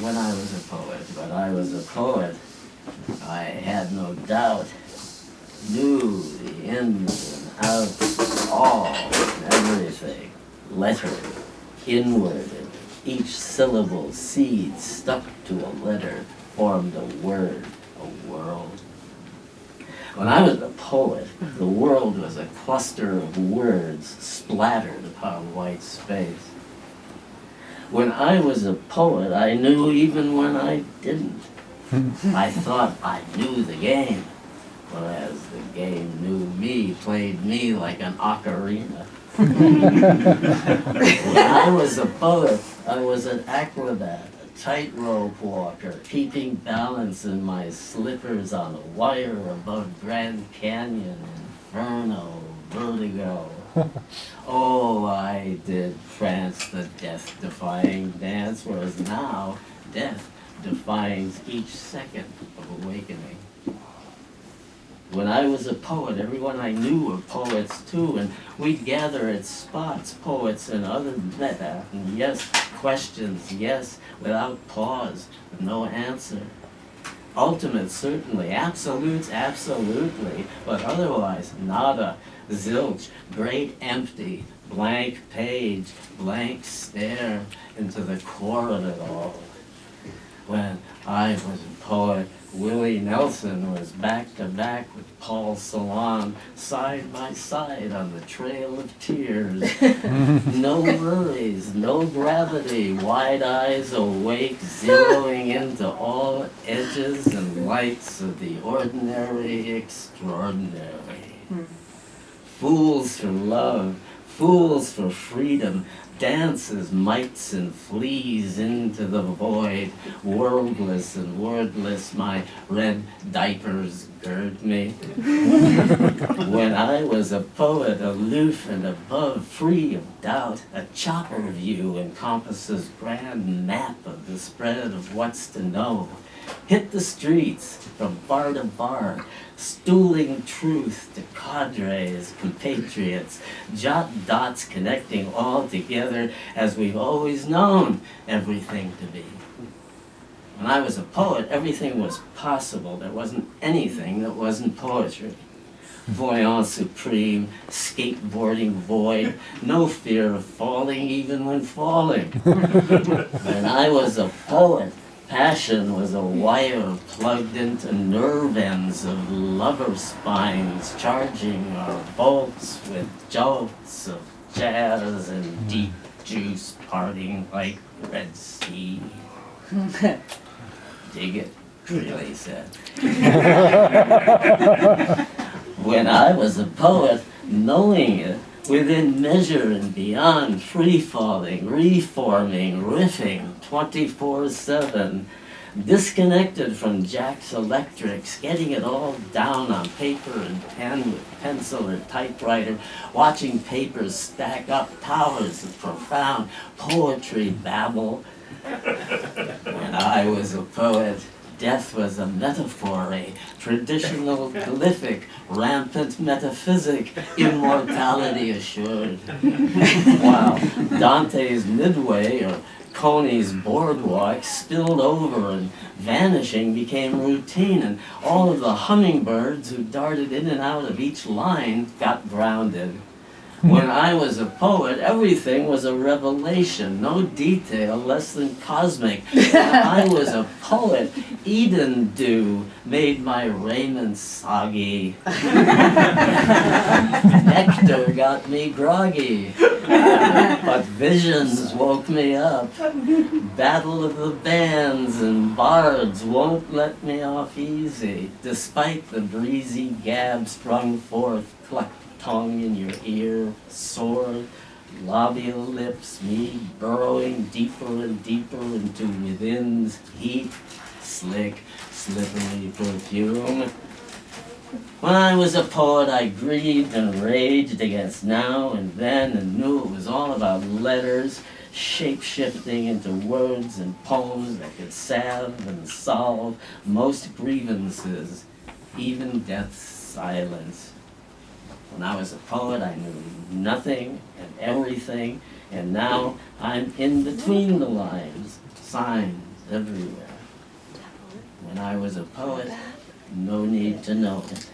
When I was a poet, I had no doubt, knew the ins and outs of all and everything, lettered, inwarded, each syllable seed stuck to a letter formed a word, a world. When I was a poet, the world was a cluster of words splattered upon white space. When I was a poet, I knew even when I didn't. I thought I knew the game, whereas the game knew me, played me like an ocarina. When I was a poet, I was an acrobat, a tightrope walker, keeping balance in my slippers on a wire above Grand Canyon, Inferno, Vertigo. Oh, I did prance the death-defying dance, whereas now death defines each second of awakening. When I was a poet, everyone I knew were poets too, and we'd gather at spots, poets and other meta, and yes, questions, yes, without pause, with no answer. Ultimate, certainly, absolutes, absolutely, but otherwise, nada, zilch, great empty, blank page, blank stare into the core of it all. When I was a poet, Willie Nelson was back to back with Paul Celan, side by side on the Trail of Tears. No worries, no gravity, wide eyes awake, zeroing into all edges and lights of the ordinary extraordinary. Fools for love, fools for freedom, dances, mites and fleas into the void, worldless and wordless, my red diapers gird me. When I was a poet, aloof and above, free of doubt, a chopper view encompasses grand map of the spread of what's to know. Hit the streets from bar to bar, stooling truth to cadres, compatriots, jot dots connecting all together as we've always known everything to be. When I was a poet, everything was possible. There wasn't anything that wasn't poetry. Voyant supreme, skateboarding void, no fear of falling even when falling. When I was a poet, passion was a wire plugged into nerve ends of lover spines, charging our bolts with jolts of jazz and deep juice parting like Red Sea. Dig it, really said. When I was a poet, knowing it, within measure and beyond, free-falling, reforming, riffing, 24/7, disconnected from Jack's Electrics, getting it all down on paper and pen with pencil or typewriter, watching papers stack up towers of profound poetry babble. When I was a poet, death was a metaphor, a traditional glyphic, rampant metaphysic, immortality assured. While Dante's Midway or Coney's Boardwalk spilled over and vanishing became routine, and all of the hummingbirds who darted in and out of each line got grounded. When I was a poet, everything was a revelation, no detail less than cosmic. When I was a poet, Eden dew made my raiment soggy. Nectar got me groggy, but visions woke me up. Battle of the bands and bards won't let me off easy, despite the breezy gab sprung forth, cluck tongue in your ear, sword, labial lips, me burrowing deeper and deeper into within's heat, slick, slippery perfume. When I was a poet, I grieved and raged against now and then and knew it was all about letters, shape-shifting into words and poems that could salve and solve most grievances, even death's silence. When I was a poet, I knew nothing and everything And now I'm in between the lines, signs everywhere. When I was a poet, no need to know it.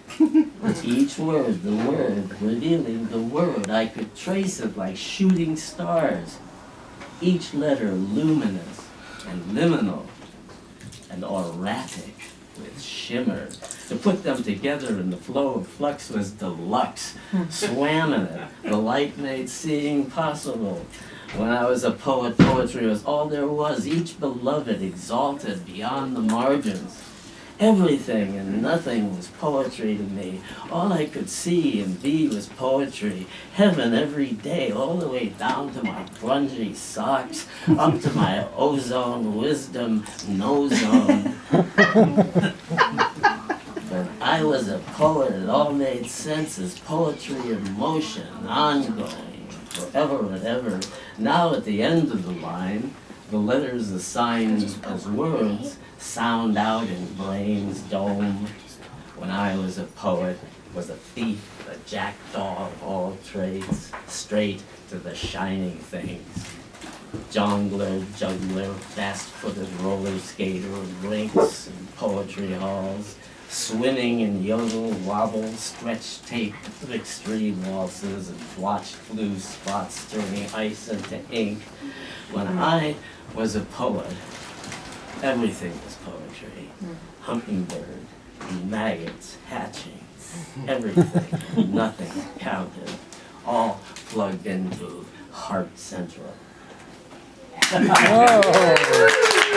Each word, the word, revealing the word, I could trace it like shooting stars. Each letter luminous and liminal and auratic with shimmer. To put them together in the flow of flux was deluxe. Swam in it. The light made seeing possible. When I was a poet, poetry was all there was, each beloved exalted beyond the margins. Everything and nothing was poetry to me. All I could see and be was poetry. Heaven every day, all the way down to my grungy socks, up to my ozone wisdom no zone. But I was a poet, it all made sense as poetry in motion, ongoing, forever and ever. Now at the end of the line, the letters assigned as words sound out in brain's dome. When I was a poet, was a thief, a jackdaw of all trades, straight to the shining things. Jongler, juggler, fast-footed roller skater, rinks and poetry halls, swimming in yodel, wobble, stretch tape, extreme waltzes, and blotched blue spots turning ice into ink. When I was a poet, everything was poetry. Hummingbird, maggots hatching, everything, nothing counted, all plugged into Heart Central. Whoa.